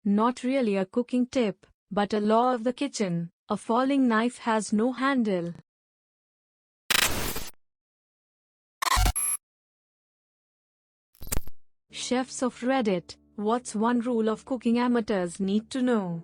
Not really a cooking tip, but a law of the kitchen. A falling knife has no handle. Chefs of Reddit, what's one rule of cooking amateurs need to know?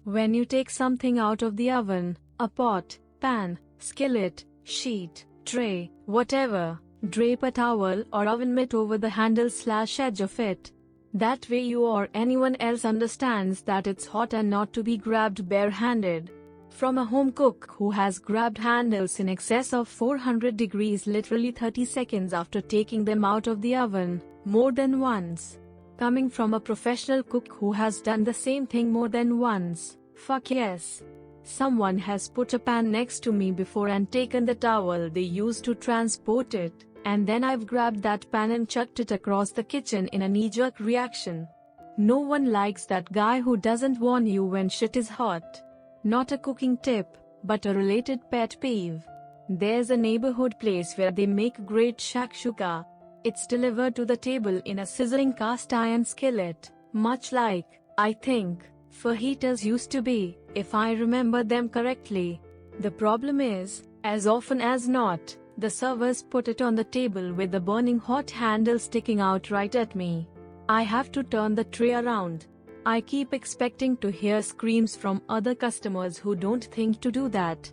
When you take something out of the oven, a pot, pan, skillet, sheet, tray, whatever, drape a towel or oven mitt over the handle/edge of it. That way you or anyone else understands that it's hot and not to be grabbed barehanded. From a home cook who has grabbed handles in excess of 400 degrees literally 30 seconds after taking them out of the oven, more than once. Coming from a professional cook who has done the same thing more than once, fuck yes. Someone has put a pan next to me before and taken the towel they used to transport it, and then I've grabbed that pan and chucked it across the kitchen in a knee-jerk reaction. No one likes that guy who doesn't warn you when shit is hot. Not a cooking tip, but a related pet peeve. There's a neighborhood place where they make great shakshuka. It's delivered to the table in a sizzling cast iron skillet, much like, I think, fajitas used to be, if I remember them correctly. The problem is, as often as not, the servers put it on the table with the burning hot handle sticking out right at me. I have to turn the tray around. I keep expecting to hear screams from other customers who don't think to do that.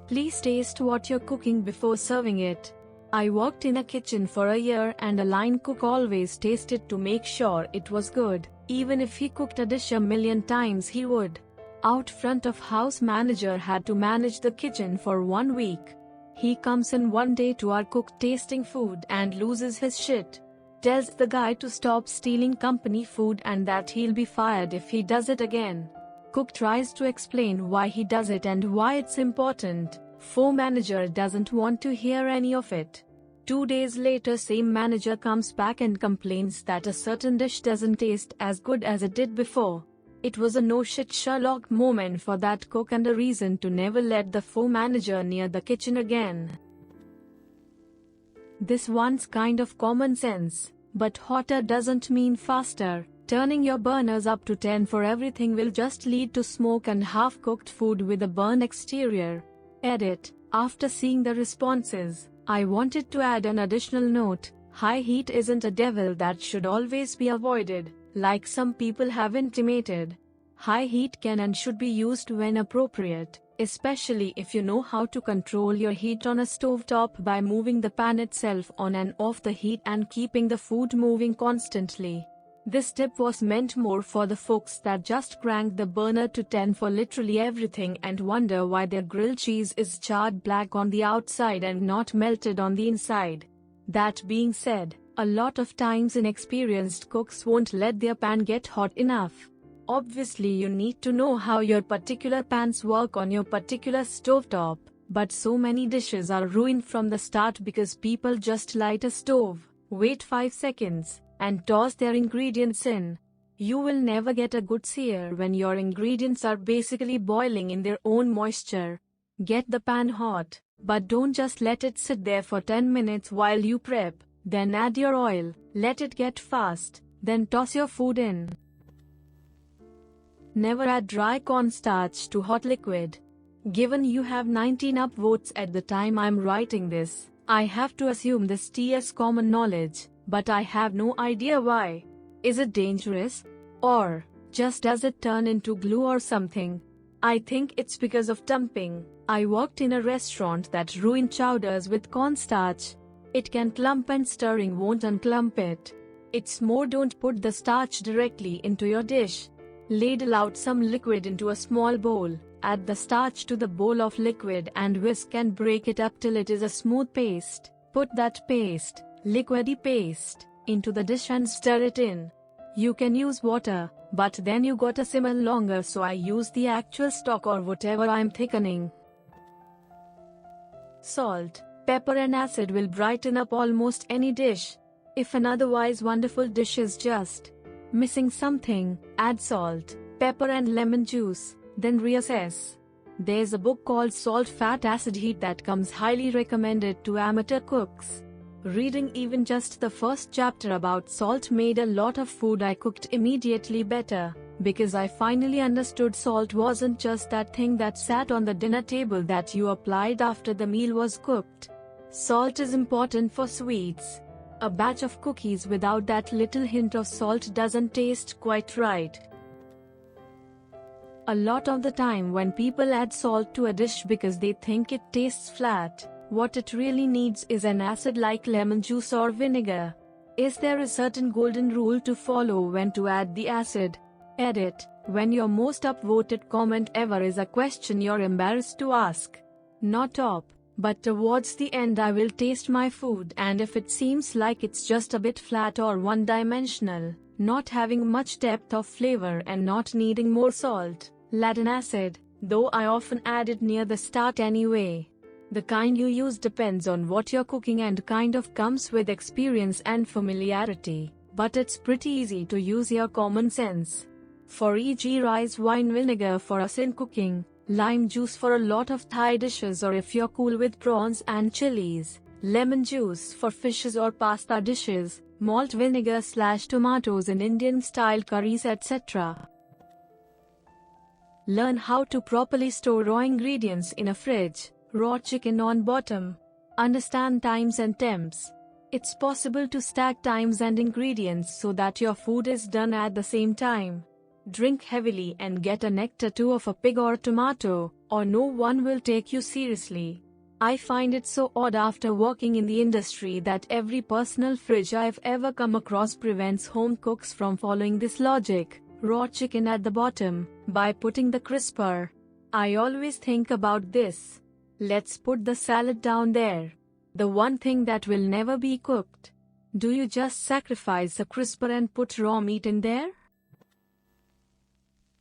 Please taste what you're cooking before serving it. I worked in a kitchen for a year and a line cook always tasted to make sure it was good. Even if he cooked a dish a million times he would. Out front of house manager had to manage the kitchen for 1 week. He comes in one day to our cook tasting food and loses his shit. Tells the guy to stop stealing company food and that he'll be fired if he does it again. Cook tries to explain why he does it and why it's important. Manager doesn't want to hear any of it. 2 days later same manager comes back and complains that a certain dish doesn't taste as good as it did before. It was a no-shit Sherlock moment for that cook and a reason to never let the manager near the kitchen again. This one's kind of common sense, but hotter doesn't mean faster. Turning your burners up to 10 for everything will just lead to smoke and half-cooked food with a burnt exterior. Edit. After seeing the responses, I wanted to add an additional note. High heat isn't a devil that should always be avoided, like some people have intimated. High heat can and should be used when appropriate, especially if you know how to control your heat on a stovetop by moving the pan itself on and off the heat and keeping the food moving constantly. This tip was meant more for the folks that just crank the burner to 10 for literally everything and wonder why their grilled cheese is charred black on the outside and not melted on the inside. That being said, a lot of times inexperienced cooks won't let their pan get hot enough. Obviously you need to know how your particular pans work on your particular stovetop, but so many dishes are ruined from the start because people just light a stove, wait 5 seconds, and toss their ingredients in. You will never get a good sear when your ingredients are basically boiling in their own moisture. Get the pan hot, but don't just let it sit there for 10 minutes while you prep, then add your oil, let it get fast, then toss your food in. Never add dry cornstarch to hot liquid. Given you have 19 upvotes at the time I'm writing this, I have to assume this is common knowledge, but I have no idea why. Is it dangerous? Or just does it turn into glue or something? I think it's because of dumping. I worked in a restaurant that ruined chowders with cornstarch. It can clump and stirring won't unclump it. It's more don't put the starch directly into your dish. Ladle out some liquid into a small bowl, add the starch to the bowl of liquid and whisk and break it up till it is a smooth paste. Put that paste, liquidy paste, into the dish and stir it in. You can use water, but then you gotta simmer longer, so I use the actual stock or whatever I'm thickening. Salt, pepper and acid will brighten up almost any dish. If an otherwise wonderful dish is just missing something, add salt, pepper and lemon juice, then reassess. There's a book called Salt, Fat, Acid, Heat that comes highly recommended to amateur cooks. Reading even just the first chapter about salt made a lot of food I cooked immediately better, because I finally understood salt wasn't just that thing that sat on the dinner table that you applied after the meal was cooked. Salt is important for sweets. A batch of cookies without that little hint of salt doesn't taste quite right. A lot of the time when people add salt to a dish because they think it tastes flat, what it really needs is an acid like lemon juice or vinegar. Is there a certain golden rule to follow when to add the acid? Edit: when your most upvoted comment ever is a question you're embarrassed to ask. Not top, but towards the end I will taste my food, and if it seems like it's just a bit flat or one-dimensional, not having much depth of flavor and not needing more salt, add an acid, though I often add it near the start anyway. The kind you use depends on what you're cooking and kind of comes with experience and familiarity, but it's pretty easy to use your common sense. For e.g. rice wine vinegar for us in cooking, lime juice for a lot of Thai dishes, or if you're cool with prawns and chilies, lemon juice for fishes or pasta dishes, malt vinegar/tomatoes in Indian-style curries, etc. Learn how to properly store raw ingredients in a fridge. Raw chicken on bottom. Understand times and temps. It's possible to stack times and ingredients so that your food is done at the same time. Drink heavily and get a neck tattoo of a pig or tomato, or no one will take you seriously. I find it so odd after working in the industry that every personal fridge I've ever come across prevents home cooks from following this logic. Raw chicken at the bottom, by putting the crisper. I always think about this. Let's put the salad down there. The one thing that will never be cooked. Do you just sacrifice the crisper and put raw meat in there?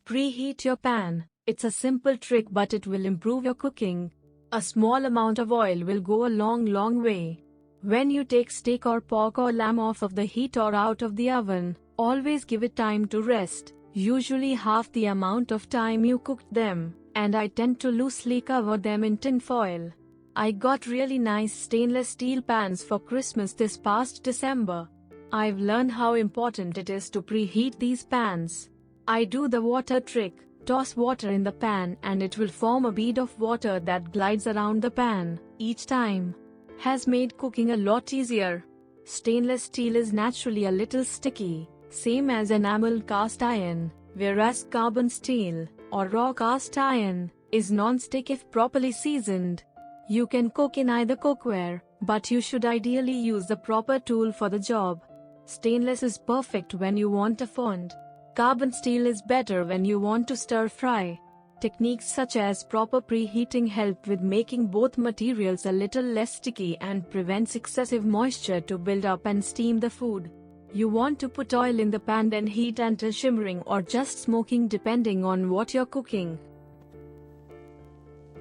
Preheat your pan. It's a simple trick, but it will improve your cooking. A small amount of oil will go a long way. When you take steak or pork or lamb off of the heat or out of the oven, always give it time to rest, usually half the amount of time you cooked them, and I tend to loosely cover them in tin foil. I got really nice stainless steel pans for Christmas this past December. I've learned how important it is to preheat these pans. I do the water trick, toss water in the pan and it will form a bead of water that glides around the pan each time. Has made cooking a lot easier. Stainless steel is naturally a little sticky, same as enamel cast iron, whereas carbon steel, or raw cast iron, is non-stick if properly seasoned. You can cook in either cookware, but you should ideally use the proper tool for the job. Stainless is perfect when you want a fond. Carbon steel is better when you want to stir fry. Techniques such as proper preheating help with making both materials a little less sticky and prevents excessive moisture to build up and steam the food. You want to put oil in the pan, then heat until shimmering or just smoking depending on what you're cooking.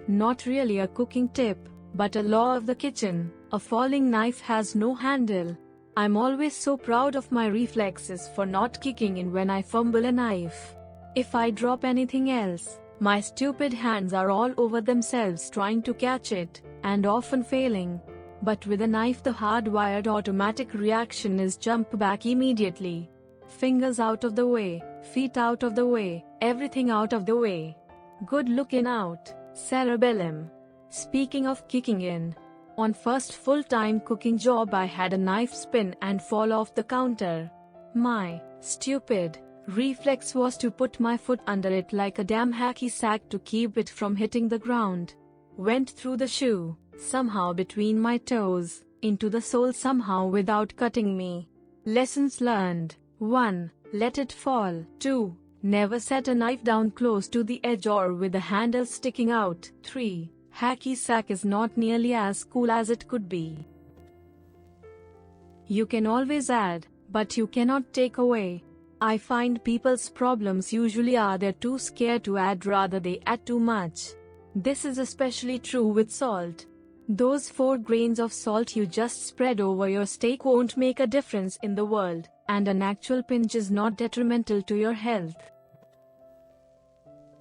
Not really a cooking tip, but a law of the kitchen. A falling knife has no handle. I'm always so proud of my reflexes for not kicking in when I fumble a knife. If I drop anything else, my stupid hands are all over themselves trying to catch it, and often failing. But with a knife, the hardwired automatic reaction is jump back immediately. Fingers out of the way, feet out of the way, everything out of the way. Good looking out, cerebellum. Speaking of kicking in, on first full-time cooking job I had a knife spin and fall off the counter. My stupid reflex was to put my foot under it like a damn hacky sack to keep it from hitting the ground. Went through the shoe, somehow between my toes, into the sole somehow without cutting me. Lessons learned. 1. Let it fall. 2. Never set a knife down close to the edge or with the handle sticking out. 3. Hacky sack is not nearly as cool as it could be. You can always add, but you cannot take away. I find people's problems usually are they're too scared to add, rather they add too much. This is especially true with salt. Those 4 grains of salt you just spread over your steak won't make a difference in the world, and an actual pinch is not detrimental to your health.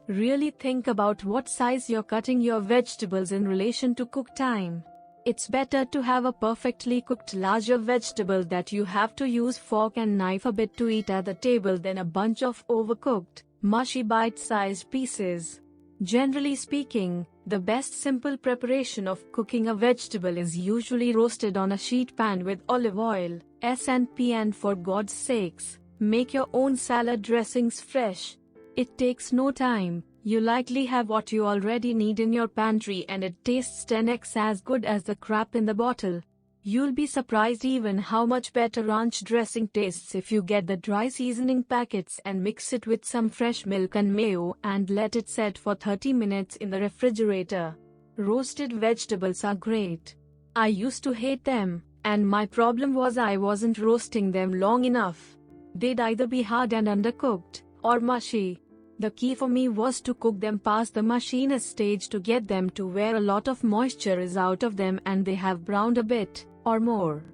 Really think about what size you're cutting your vegetables in relation to cook time. It's better to have a perfectly cooked larger vegetable that you have to use fork and knife a bit to eat at the table than a bunch of overcooked, mushy bite-sized pieces. Generally speaking, the best simple preparation of cooking a vegetable is usually roasted on a sheet pan with olive oil, S&P, and for God's sakes, make your own salad dressings fresh. It takes no time. You likely have what you already need in your pantry and it tastes 10x as good as the crap in the bottle. You'll be surprised even how much better ranch dressing tastes if you get the dry seasoning packets and mix it with some fresh milk and mayo and let it set for 30 minutes in the refrigerator. Roasted vegetables are great. I used to hate them, and my problem was I wasn't roasting them long enough. They'd either be hard and undercooked, or mushy. The key for me was to cook them past the mushiness stage to get them to where a lot of moisture is out of them and they have browned a bit, or more.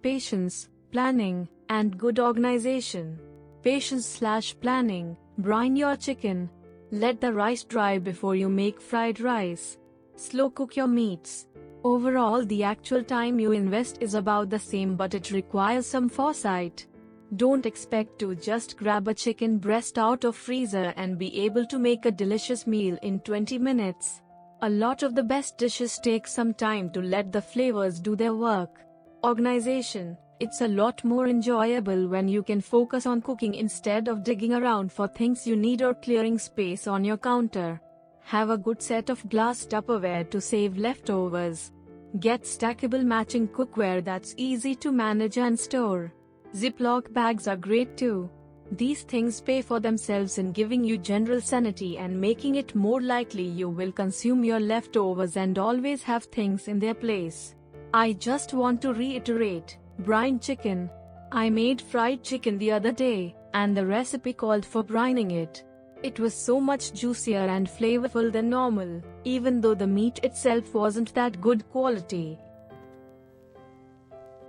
Patience, planning, and good organization. Patience/planning. Brine your chicken. Let the rice dry before you make fried rice. Slow cook your meats. Overall, the actual time you invest is about the same, but it requires some foresight. Don't expect to just grab a chicken breast out of freezer and be able to make a delicious meal in 20 minutes. A lot of the best dishes take some time to let the flavors do their work. Organization. It's a lot more enjoyable when you can focus on cooking instead of digging around for things you need or clearing space on your counter. Have a good set of glass Tupperware to save leftovers. Get stackable matching cookware that's easy to manage and store. Ziploc bags are great too. These things pay for themselves in giving you general sanity and making it more likely you will consume your leftovers and always have things in their place. I just want to reiterate, brine chicken. I made fried chicken the other day, and the recipe called for brining it. It was so much juicier and flavorful than normal, even though the meat itself wasn't that good quality.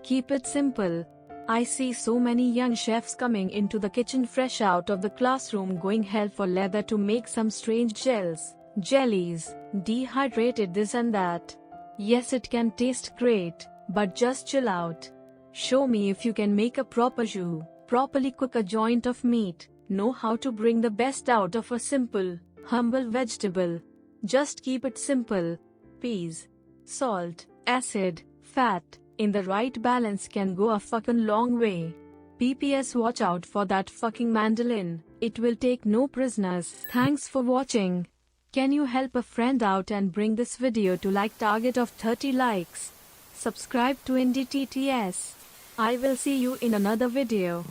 Keep it simple. I see so many young chefs coming into the kitchen fresh out of the classroom going hell for leather to make some strange gels, jellies, dehydrated this and that. Yes, it can taste great, but just chill out. Show me if you can make a proper jus, properly cook a joint of meat, know how to bring the best out of a simple, humble vegetable. Just keep it simple. Peas, salt, acid, fat, in the right balance can go a fucking long way. PPS, watch out for that fucking mandolin, it will take no prisoners. Thanks for watching. Can you help a friend out and bring this video to like target of 30 likes? Subscribe to indietts. I will see you in another video.